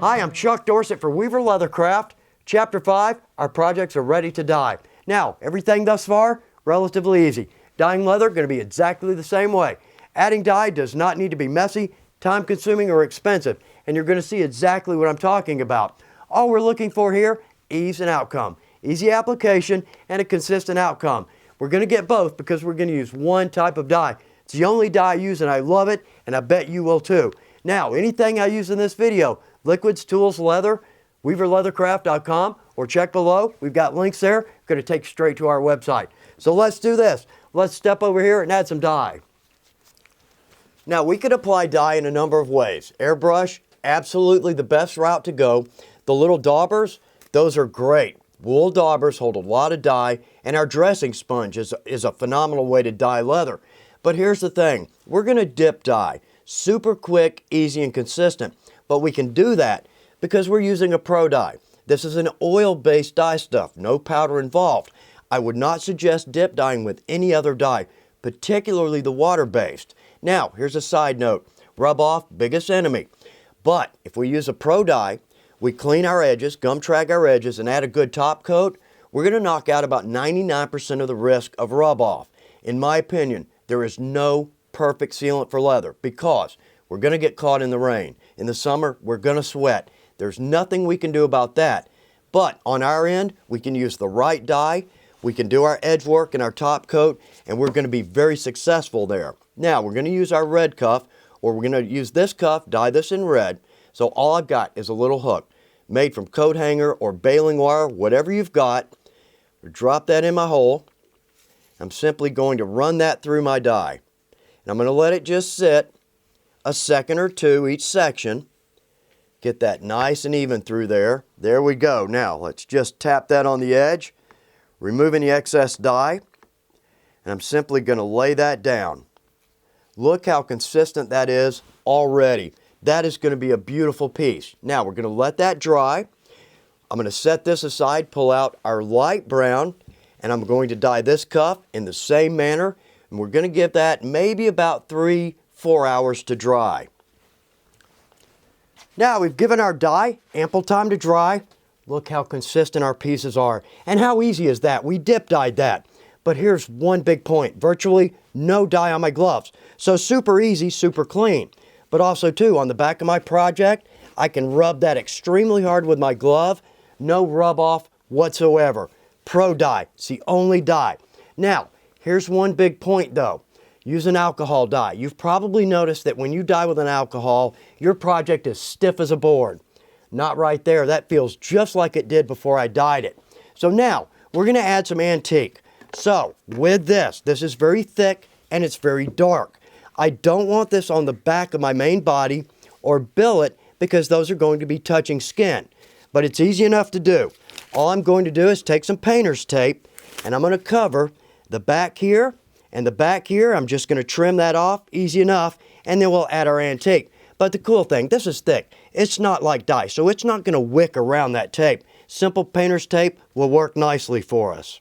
Hi, I'm Chuck Dorsett for Weaver Leathercraft. Chapter 5, our projects are ready to dye. Now, everything thus far, relatively easy. Dyeing leather, going to be exactly the same way. Adding dye does not need to be messy, time-consuming, or expensive, and you're going to see exactly what I'm talking about. All we're looking for here, ease and outcome. Easy application and a consistent outcome. We're going to get both because we're going to use one type of dye. It's the only dye I use and I love it, and I bet you will too. Now, anything I use in this video, liquids, tools, leather, weaverleathercraft.com, or check below. We've got links there. Going to take you straight to our website. So let's do this. Let's step over here and add some dye. Now, we could apply dye in a number of ways. Airbrush, absolutely the best route to go. The little daubers, those are great. Wool daubers hold a lot of dye, and our dressing sponge is a phenomenal way to dye leather. But here's the thing. We're going to dip dye. Super quick, easy, and consistent. But we can do that because we're using a pro dye. This is an oil-based dye stuff, no powder involved. I would not suggest dip dyeing with any other dye, particularly the water-based. Now, here's a side note. Rub off, biggest enemy. But if we use a pro dye, we clean our edges, gum trag our edges, and add a good top coat, we're going to knock out about 99% of the risk of rub off. In my opinion, there is no perfect sealant for leather because we're going to get caught in the rain. In the summer, we're going to sweat. There's nothing we can do about that. But on our end, we can use the right dye, we can do our edge work and our top coat, and we're going to be very successful there. Now, we're going to use our red cuff, or we're going to use this cuff, dye this in red. So all I've got is a little hook made from coat hanger or baling wire, whatever you've got. Drop that in my hole. I'm simply going to run that through my dye. And I'm going to let it just sit a second or two each section. Get that nice and even through there. There we go. Now let's just tap that on the edge, removing the excess dye. And I'm simply going to lay that down. Look how consistent that is already. That is going to be a beautiful piece. Now we're going to let that dry. I'm going to set this aside, pull out our light brown, and I'm going to dye this cuff in the same manner. And we're going to give that maybe about 3-4 hours to dry. Now we've given our dye ample time to dry. Look how consistent our pieces are. And how easy is that? We dip dyed that. But here's one big point. Virtually no dye on my gloves. So super easy, super clean. But also too, on the back of my project, I can rub that extremely hard with my glove. No rub off whatsoever. Pro dye. It's the only dye. Now, here's one big point though. Use an alcohol dye. You've probably noticed that when you dye with an alcohol, your project is stiff as a board. Not right there. That feels just like it did before I dyed it. So now, we're going to add some antique. So, with this is very thick and it's very dark. I don't want this on the back of my main body or billet because those are going to be touching skin. But it's easy enough to do. All I'm going to do is take some painter's tape and I'm going to cover the back here and the back here. I'm just going to trim that off, easy enough, and then we'll add our antique. But the cool thing, this is thick. It's not like dye, so it's not going to wick around that tape. Simple painter's tape will work nicely for us.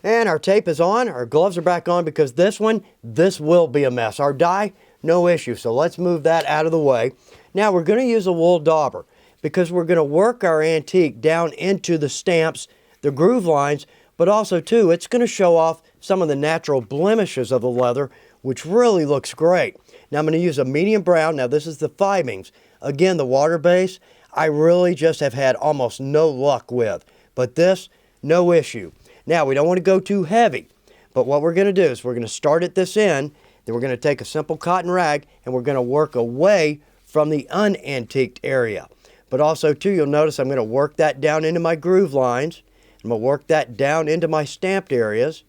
And our tape is on, our gloves are back on because this will be a mess. Our dye, no issue, so let's move that out of the way. Now we're going to use a wool dauber because we're going to work our antique down into the stamps, the groove lines, but also too, it's going to show off some of the natural blemishes of the leather, which really looks great. Now I'm going to use a medium brown. Now this is the Fiebings. Again, the water base, I really just have had almost no luck with. But this, no issue. Now we don't want to go too heavy. But what we're going to do is we're going to start at this end. Then we're going to take a simple cotton rag and we're going to work away from the unantiqued area. But also too, you'll notice I'm going to work that down into my groove lines. I'm going to work that down into my stamped areas.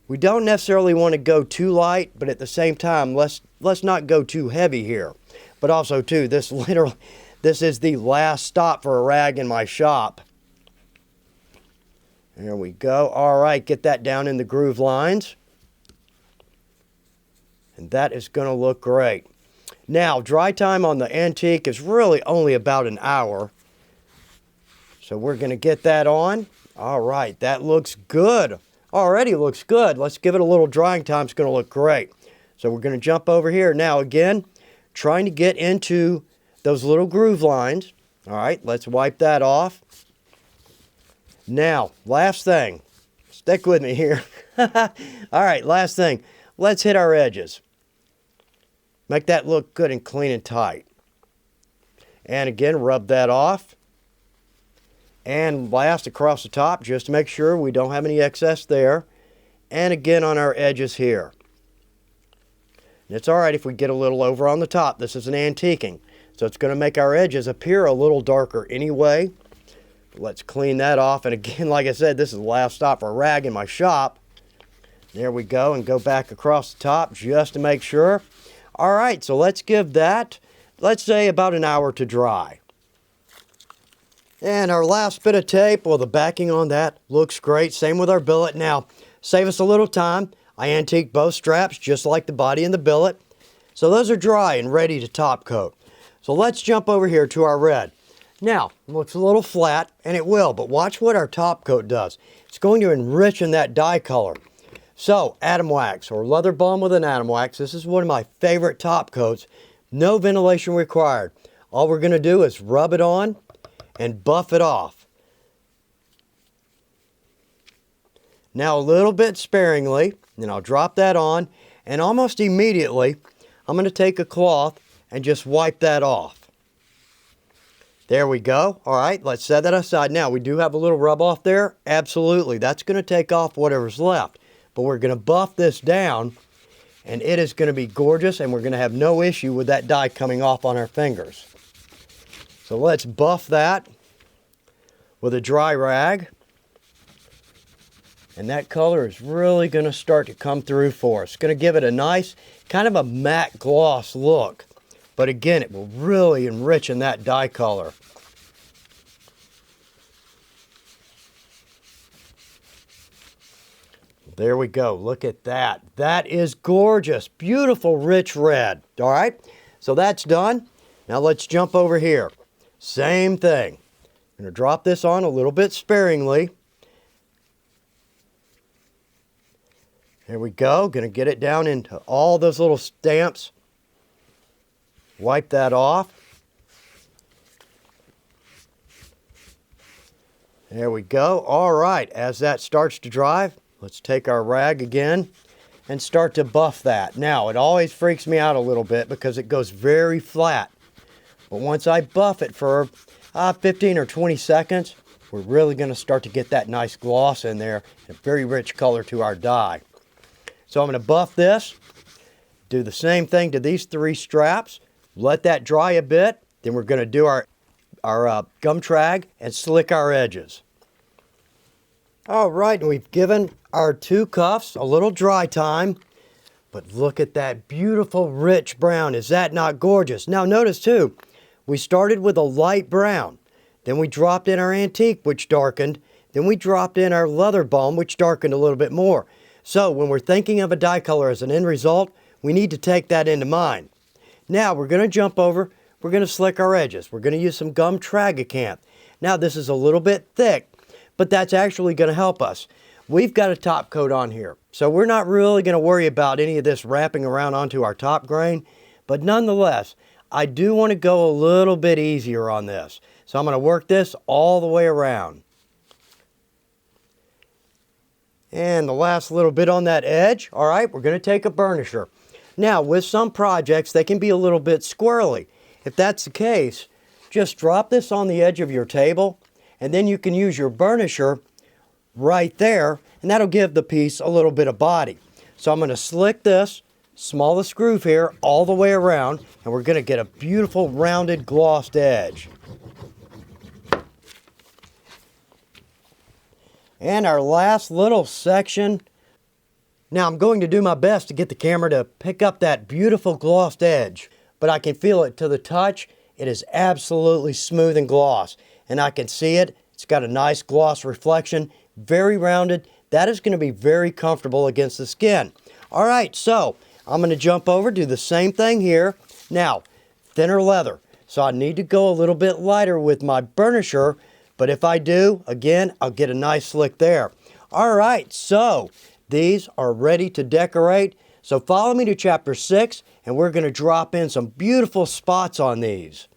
We don't necessarily want to go too light, but at the same time, let's not go too heavy here. But also too, this is the last stop for a rag in my shop. There we go. All right, get that down in the groove lines. And that is going to look great. Now, dry time on the antique is really only about an hour. So we're going to get that on. All right, that looks good. Already looks good. Let's give it a little drying time. It's going to look great. So we're going to jump over here. Now again, trying to get into those little groove lines. All right, let's wipe that off. Now, last thing. Stick with me here. All right, last thing. Let's hit our edges. Make that look good and clean and tight. And again, rub that off. And last, across the top, just to make sure we don't have any excess there. And again on our edges here. And it's all right if we get a little over on the top. This is an antiquing, so it's going to make our edges appear a little darker anyway. But let's clean that off. And again, like I said, this is the last stop for a rag in my shop. There we go, and go back across the top just to make sure. All right, so let's give that, let's say, about an hour to dry. And our last bit of tape, well, the backing on that looks great. Same with our billet. Now, save us a little time. I antique both straps just like the body and the billet. So those are dry and ready to top coat. So let's jump over here to our red. Now, it looks a little flat, and it will, but watch what our top coat does. It's going to enrich in that dye color. So, atom wax or leather balm with an atom wax. This is one of my favorite top coats. No ventilation required. All we're going to do is rub it on and buff it off. Now a little bit sparingly, and I'll drop that on, and almost immediately I'm going to take a cloth and just wipe that off. There we go. All right, let's set that aside. Now we do have a little rub off there. Absolutely, that's going to take off whatever's left. But we're going to buff this down, and it is going to be gorgeous, and we're going to have no issue with that dye coming off on our fingers. So let's buff that with a dry rag. And that color is really going to start to come through for us. It's going to give it a nice, kind of a matte gloss look. But again, it will really enrich in that dye color. There we go. Look at that. That is gorgeous. Beautiful, rich red. All right. So that's done. Now let's jump over here. Same thing. I'm going to drop this on a little bit sparingly. There we go. Going to get it down into all those little stamps. Wipe that off. There we go. All right. As that starts to dry, let's take our rag again and start to buff that. Now, it always freaks me out a little bit because it goes very flat. But once I buff it for 15 or 20 seconds, we're really going to start to get that nice gloss in there, a very rich color to our dye. So I'm going to buff this, do the same thing to these three straps, let that dry a bit, then we're going to do our gum trag and slick our edges. All right, and we've given our two cuffs a little dry time, but look at that beautiful rich brown. Is that not gorgeous? Now notice too, we started with a light brown, then we dropped in our antique, which darkened, then we dropped in our leather balm, which darkened a little bit more. So when we're thinking of a dye color as an end result, we need to take that into mind. Now we're going to jump over, we're going to slick our edges. We're going to use some gum Tragacanth. Now this is a little bit thick, but that's actually going to help us. We've got a top coat on here, so we're not really going to worry about any of this wrapping around onto our top grain, but nonetheless, I do want to go a little bit easier on this. So I'm going to work this all the way around. And the last little bit on that edge, all right, we're going to take a burnisher. Now, with some projects, they can be a little bit squirrely. If that's the case, just drop this on the edge of your table, and then you can use your burnisher right there, and that'll give the piece a little bit of body. So I'm going to slick this, smallest groove here, all the way around, and we're going to get a beautiful rounded glossed edge. And our last little section. Now I'm going to do my best to get the camera to pick up that beautiful glossed edge, but I can feel it to the touch. It is absolutely smooth and gloss, and I can see it. It's got a nice gloss reflection, very rounded. That is going to be very comfortable against the skin. All right, so I'm going to jump over, do the same thing here. Now, thinner leather, so I need to go a little bit lighter with my burnisher, but if I do, again, I'll get a nice slick there. All right, so these are ready to decorate. So follow me to chapter 6, and we're going to drop in some beautiful spots on these.